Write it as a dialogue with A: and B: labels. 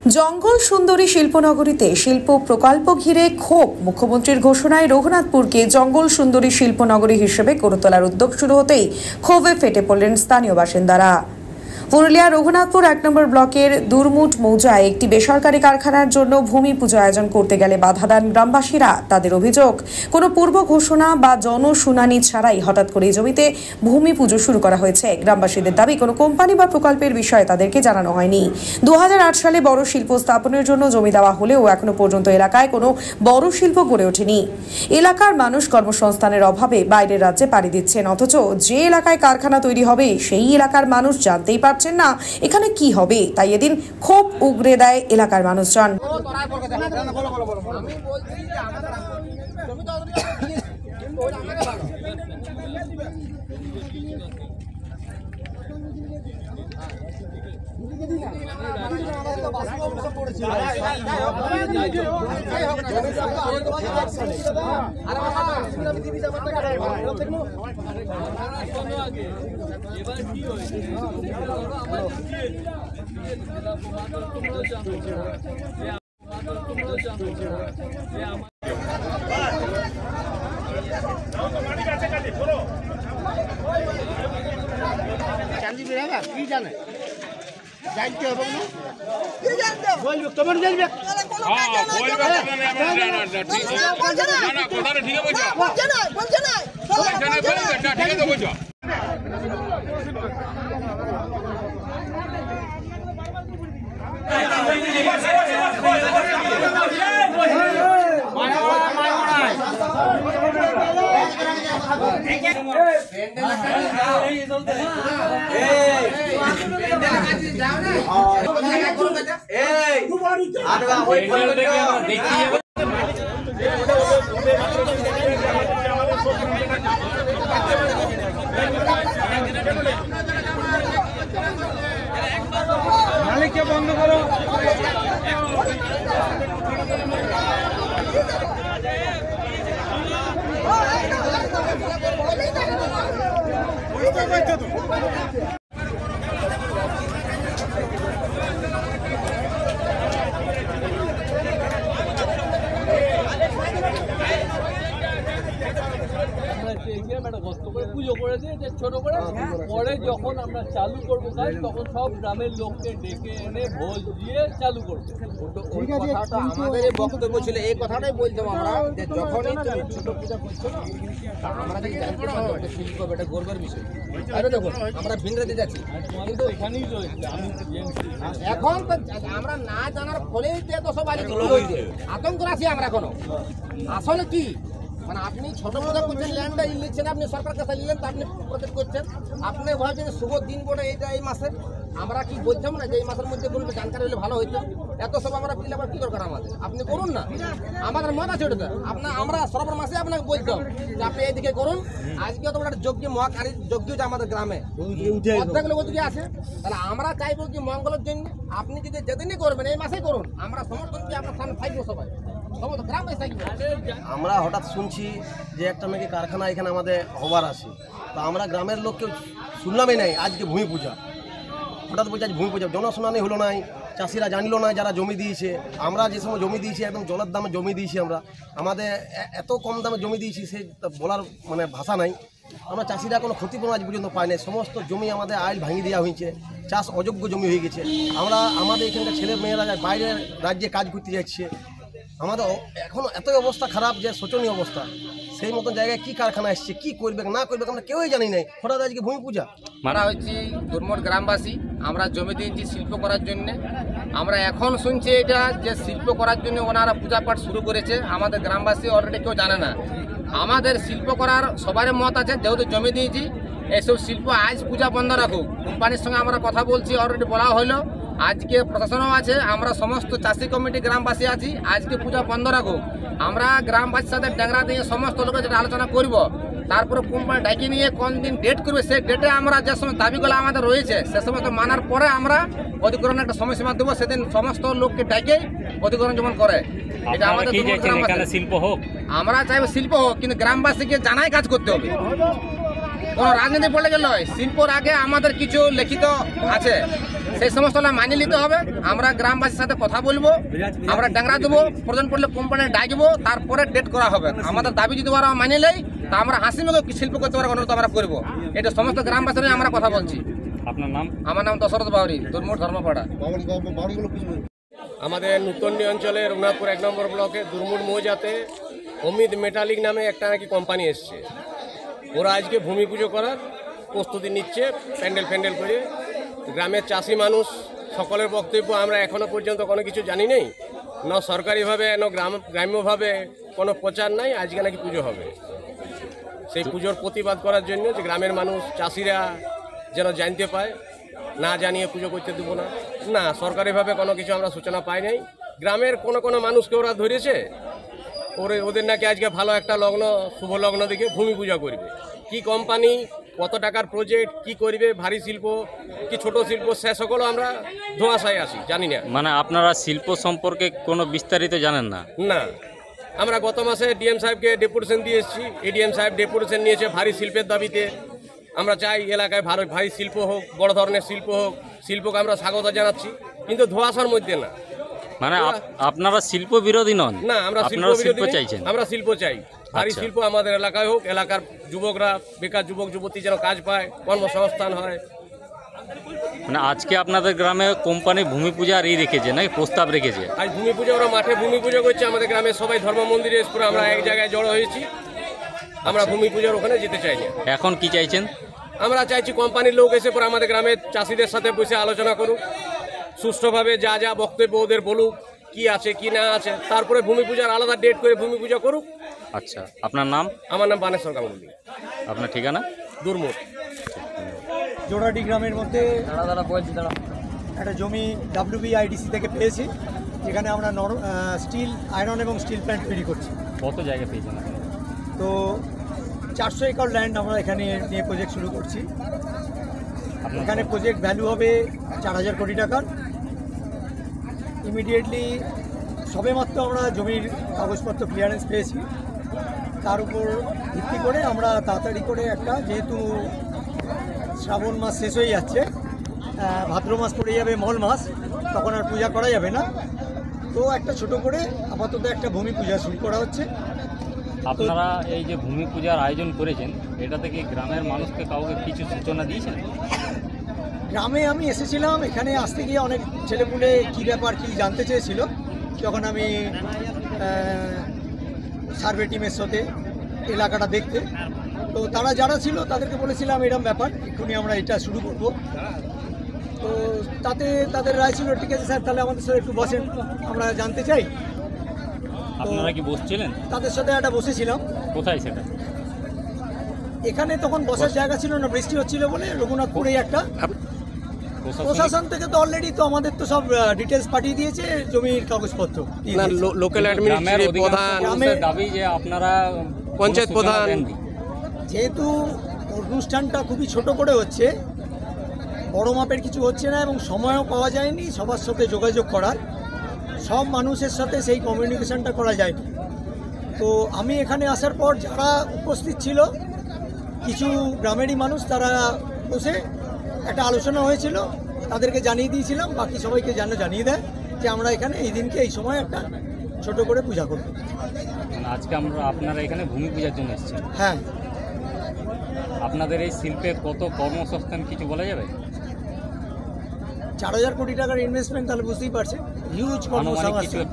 A: জঙ্গল সুন্দরী শিল্পনগরীতে শিল্প প্রকল্প ঘিরে ক্ষোভ। মুখ্যমন্ত্রীর ঘোষণায় রঘুনাথপুরকে জঙ্গল সুন্দরী শিল্পনগরী হিসেবে গড়ে তোলার উদ্যোগ শুরু হতেই ক্ষোভে ফেটে পড়লেন স্থানীয় বাসিন্দারা। পুরুলিয়া রঘুনাথপুর 1 নম্বর ব্লকের দুরমুট মৌজায় একটি বেসরকারি কারখানার জন্য ভূমি পুজো আয়োজন করতে গেলে বাধা দেন গ্রামবাসীরা। তাদের অভিযোগ, কোনো পূর্ব ঘোষণা বা জনশুনানি ছাড়াই হঠাৎ করে জমিতে ভূমি পুজো শুরু করা হয়েছে। গ্রামবাসীদের দাবি, কোনো কোম্পানি বা প্রকল্পের বিষয়ে তাদেরকে জানানো হয়নি। 2008 সালে বড় শিল্প স্থাপনের জন্য জমি দেওয়া হলেও এখনো পর্যন্ত এলাকায় কোনো বড় শিল্প গড়ে ওঠেনি। এলাকার মানুষ কর্মসংস্থানের অভাবে বাইরের রাজ্যে পাড়ি দিচ্ছেন, অথচ যে এলাকায় কারখানা তৈরি হবে সেই এলাকার মানুষ জানতেই পারছেন না এখানে কি হবে। তাই এদিন ক্ষোভ উগরে দেয় এলাকার মানুষজন।
B: কি জানে জানতে হবে না বলবে তোমার জানবে মালিককে বন্ধ করো। পুজো করে দিয়ে ছোট করে পরে যখন আমরা চালু করবো কাজ তখন সব গ্রামের লোককে ডেকে এনে ভোজ দিয়ে চালু করবো। ওই কথাটা আমাদের বক্তব্য ছিল, এই কথাটাই বলতাম আমরা যে যখনই ছোট পূজা করছো আমরা যদি জানতে পারবো এটা শিল্প, এটা গর্বের বিষয়। দেখুন আমরা ভিনরাতে যাচ্ছি কিন্তু এখানেই রয়েছে, এখন আমরা না জানার ফলেই তো সব আতঙ্ক আছি আমরা এখনো। আসলে কি মানে আপনি ছোট পূজা করছেন, ল্যান্ডটা নিচ্ছেন, আপনি সরকার কাছে নিলেন, তা আপনি প্রজেক্ট করছেন, আপনি ভাবছেন শুভ দিন বলে এইটা এই মাসে। আমরা কি বলতাম না যে এই মাসের মধ্যে কোনো জানকারি হলে ভালো হইতো? এত সব আমরা দিলে আবার কী দরকার আমাদের? আপনি করুন না, আমাদের মত আছে ওটা। আমরা সরকার মাসে আপনাকে বলতাম যে আপনি এইদিকে করুন। আজকে তো একটা যজ্ঞ মহাকারী যজ্ঞ যে আমাদের গ্রামে অর্ধেক লোক ওদিকে আছে, তাহলে আমরা চাইবো কি মঙ্গলের জন্য আপনি যদি যেদিনই করবেন এই মাসেই করুন, আমরা সমর্থন কি আপনার সামনে থাকবো সবাই।
C: আমরা হঠাৎ শুনছি যে একটা নাকি কারখানা এখানে আমাদের হবার আছে, তো আমরা গ্রামের লোককে শুনলামই নাই। আজকে ভূমি পূজা, হঠাৎ বলছে আজ ভূমি পূজা, জনশুনানি হলো নাই, চাষিরা জানলো না যারা জমি দিয়েছে। আমরা যে সময় জমি দিয়েছি একদম জলের দামে জমি দিয়েছি, আমরা আমাদের এত কম দামে জমি দিয়েছি সে বলার মানে ভাষা নাই। আমরা চাষিরা কোনো ক্ষতিপূরণ আজ পর্যন্ত পাই নাই। সমস্ত জমি আমাদের আইল ভাঙিয়ে দেওয়া হয়েছে, চাষ অযোগ্য জমি হয়ে গেছে। আমাদের এখানকার ছেলে মেয়েরা বাইরের রাজ্যে কাজ করতে যাচ্ছে। আমাদের এখনও এতই অবস্থা খারাপ যে শোচনীয় অবস্থা। সেই মতন জায়গায় কি কারখানা এসছে, কি করবে না করবে আমরা কেউই জানি নাই। হঠাৎ আজকে ভূমি পূজা।
B: মারা হচ্ছে দুর্মট গ্রামবাসী, আমরা জমি দিয়েছি শিল্প করার জন্যে। আমরা এখন শুনছি এটা যে শিল্প করার জন্য ওনারা পূজা পাঠ শুরু করেছে। আমাদের গ্রামবাসী অলরেডি কেউ জানে না। আমাদের শিল্প করার সবারই মত আছে, যেহেতু জমি দিয়েছি এইসব শিল্প আজ পূজা বন্ধ রাখুক। কোম্পানির সঙ্গে আমরা কথা বলছি, অলরেডি বলা হলো। আজকে প্রশাসনও আছে, আমরা সমস্ত চাষি কমিটি গ্রামবাসী আছি, আজকে পূজা বন্ধ রাখুক। আমরা গ্রামবাসীর সাথে ড্যাংরা দিয়ে সমস্ত লোকের যেটা আলোচনা করব, তারপরে কোম্পানি ডাকি নিয়ে কোন দিন ডেট করবে, সেই ডেটে আমরা যে সময় দাবিগুলো আমাদের রয়েছে সে সমস্ত মানার পরে আমরা অধিগ্রহণের একটা সময়সীমা দেবো। সেদিন সমস্ত লোককে ডাকে অধিগ্রহণ যেমন করে। এটা আমাদের শিল্প হোক, আমরা চাইবো শিল্প হোক, কিন্তু গ্রামবাসীকে জানাই কাজ করতে হবে।
D: কোনো রাজনীতি পড়লে গেল শিল্পর আগে আমাদের কিছু লিখিত আছে, সেই সমস্ত মানি নিতে হবে। আমরা গ্রামবাসীর সাথে কথা বলবো, আমরা ডাংরা দেবো, প্রয়োজন পড়লে কোম্পানি ডাকবো, তারপরে ডেট করা হবে। আমাদের দাবি যদি ওরা মানি নেই তা আমরা হাসিমুখে শিল্প করতে পারার অনুরোধ আমরা করবো। এটা সমস্ত গ্রামবাসী নিয়ে আমরা কথা বলছি।
E: আপনার নাম?
D: আমার নাম দশরথ বাউরি, দুর্মুর ধর্মপাড়া।
F: আমাদের নূতনী অঞ্চলে রঘুনাথপুর 1 নম্বর ব্লকে দুর্মুর মৌজাতে অমিত মেটালিক নামে একটা নাকি কোম্পানি এসছে। ওরা আজকে ভূমি পুজো করার প্রস্তুতি নিচ্ছে প্যান্ডেল করে। গ্রামের চাষি মানুষ সকলের বক্তব্য আমরা এখনো পর্যন্ত কোনো কিছু জানি নেই, না সরকারিভাবে না গ্রাম্যভাবে কোনো প্রচার নাই। আজকে নাকি পুজো হবে, সেই পুজোর প্রতিবাদ করার জন্য যে গ্রামের মানুষ চাষিরা যেন জানতে পায়, না জানিয়ে পুজো করতে দেবো না। না, সরকারিভাবে কোনো কিছু আমরা সূচনা পাই নাই। গ্রামের কোনো মানুষকে ওরা ধরেছে, ওদের নাকি আজকে ভালো একটা লগ্ন, শুভ লগ্ন দেখে ভূমি পূজা করবে। কি কোম্পানি, কত টাকার প্রজেক্ট, কি করবে, ভারী শিল্প কি ছোট শিল্প, সে সকলও আমরা ধোঁয়াশায় আছি, জানি না।
E: মানে আপনারা শিল্প সম্পর্কে কোনো বিস্তারিত জানেন না?
F: না, আমরা গত মাসে ডিএম সাহেবকে ডেপুটেশন দিয়ে এসেছি। এডিএম সাহেব ডেপুটেশন নিয়েছে ভারী শিল্পের দাবিতে। আমরা চাই এলাকায় ভারী শিল্প হোক, বড় ধরনের শিল্প হোক, শিল্পকে আমরা স্বাগত জানাচ্ছি, কিন্তু ধোঁয়াশার মধ্যে না।
E: মানে আপনারা শিল্প বিরোধী নন?
F: না, আমরা শিল্প চাইছেন, আমরা শিল্প চাই। ভারী শিল্প আমাদের এলাকায় হোক, এলাকার যুবকরা, বেকার যুবক যুবতী যেন কাজ পায়, কর্মসংস্থান হয়।
E: মানে আজকে আপনাদের গ্রামে কোম্পানি ভূমি পূজার রেখেছে নাকি প্রস্তাব রেখেছে?
F: আজ ভূমি পূজা, ওরা মাঠে ভূমি পূজা করছে। আমাদের গ্রামের সবাই ধর্ম মন্দিরে এসে আমরা এক জায়গায় জড়ো হয়েছি। আমরা ভূমি পূজার ওখানে যেতে চাই না।
E: এখন কি চাইছেন?
F: আমরা চাইছি কোম্পানির লোক এসে পরে আমাদের গ্রামের চাষিদের সাথে বসে আলোচনা করুক, সুষ্ঠুভাবে যা বক্তব্য ওদের বলুক, কি আছে কি না আছে, তারপরে ভূমি পূজার আলাদা ডেট করে ভূমি পূজা করুক।
E: আচ্ছা, আপনার নাম?
F: আমার নাম বানেশ্বর গাঙ্গুলি।
E: আপনার ঠিকানা?
F: দুর্মুর।
G: জোড়াডি গ্রামের মধ্যে একটা জমি WBIDC থেকে পেয়েছি, যেখানে আমরা স্টিল, আয়রন এবং স্টিল প্ল্যান্ট তৈরি করছি।
E: কত জায়গা পেয়েছেন?
G: তো 400 একর ল্যান্ড আমরা এখানে নিয়ে প্রজেক্ট শুরু করছি। এখানে প্রজেক্ট ভ্যালু হবে 4000 কোটি টাকার। ইমিডিয়েটলি সবেমাত্র আমরা জমির কাগজপত্র ক্লিয়ারেন্স পেয়েছি, তার উপর ভিত্তি করে আমরা তাড়াতাড়ি করে একটা, যেহেতু শ্রাবণ মাস শেষ হয়ে যাচ্ছে, ভাদ্র মাস পড়ে যাবে মল মাস, তখন আর পূজা করা যাবে না। তো একটা ছোট করে আপাতত একটা ভূমি পূজা শুরু করা হচ্ছে।
E: আপনারা এই যে ভূমি পূজার আয়োজন করেছেন, এটা থেকে গ্রামের মানুষকে কাউকে কিছু সূচনা দিয়েছেন?
G: গ্রামে আমি এসেছিলাম, এখানে আসতে গিয়ে অনেক ছেলেপুলে কী ব্যাপার কী জানতে চেয়েছিল। যখন আমি সার্ভে টিমের সাথে এলাকাটা দেখতে, তো তারা যারা ছিল তাদেরকে বলেছিলাম এরকম ব্যাপার, এক্ষুনি আমরা এটা শুরু করব। তো তাতে তাদের রায় ছিল, ঠিক আছে স্যার, তাহলে আমাদের সাথে একটু বসেন, আমরা জানতে চাই।
E: আপনারা কি বসছিলেন?
G: তাদের সাথে একটা বসেছিলাম।
E: কোথায় সেটা?
G: এখানে তখন বসার জায়গা ছিল না, বৃষ্টি হচ্ছিল বলে রঘুনাথপুরে একটা। প্রশাসন থেকে তো অলরেডি তো আমাদের তো সব ডিটেলস পাঠিয়ে দিয়েছে, জমির কাগজপত্র।
F: লোকাল অ্যাডমিনিস্ট্রেটিভ প্রধান
E: দাবি যে আপনারা
F: পঞ্চায়েত প্রধান,
G: যেহেতু অনুষ্ঠানটা খুবই ছোট করে হচ্ছে, বড় মাপের কিছু হচ্ছে না এবং সময়ও পাওয়া যায়নি সবার সাথে যোগাযোগ করার, সব মানুষের সাথে সেই কমিউনিকেশনটা করা যায়নি। তো আমি এখানে আসার পর যারা উপস্থিত ছিল, কিছু গ্রামেরই মানুষ, তারা বসে একটা আলোচনা হয়েছিল, তাদেরকে জানিয়ে দিয়েছিলাম, বাকি সবাইকে জানিয়ে দেয় যে আমরা এখানে এই দিনকে এই সময় একটা ছোট করে পূজা করব।
E: আজকে আপনারা এখানে ভূমি পূজার জন্য এসেছেন?
G: হ্যাঁ।
E: আপনাদের এই শিল্পে কত কর্মসংস্থান কিছু বলা যাবে?
G: 4000 কোটি টাকার ইনভেস্টমেন্ট, তাহলে বুঝতেই পারছেন, হিউজ কর্মসংস্থান।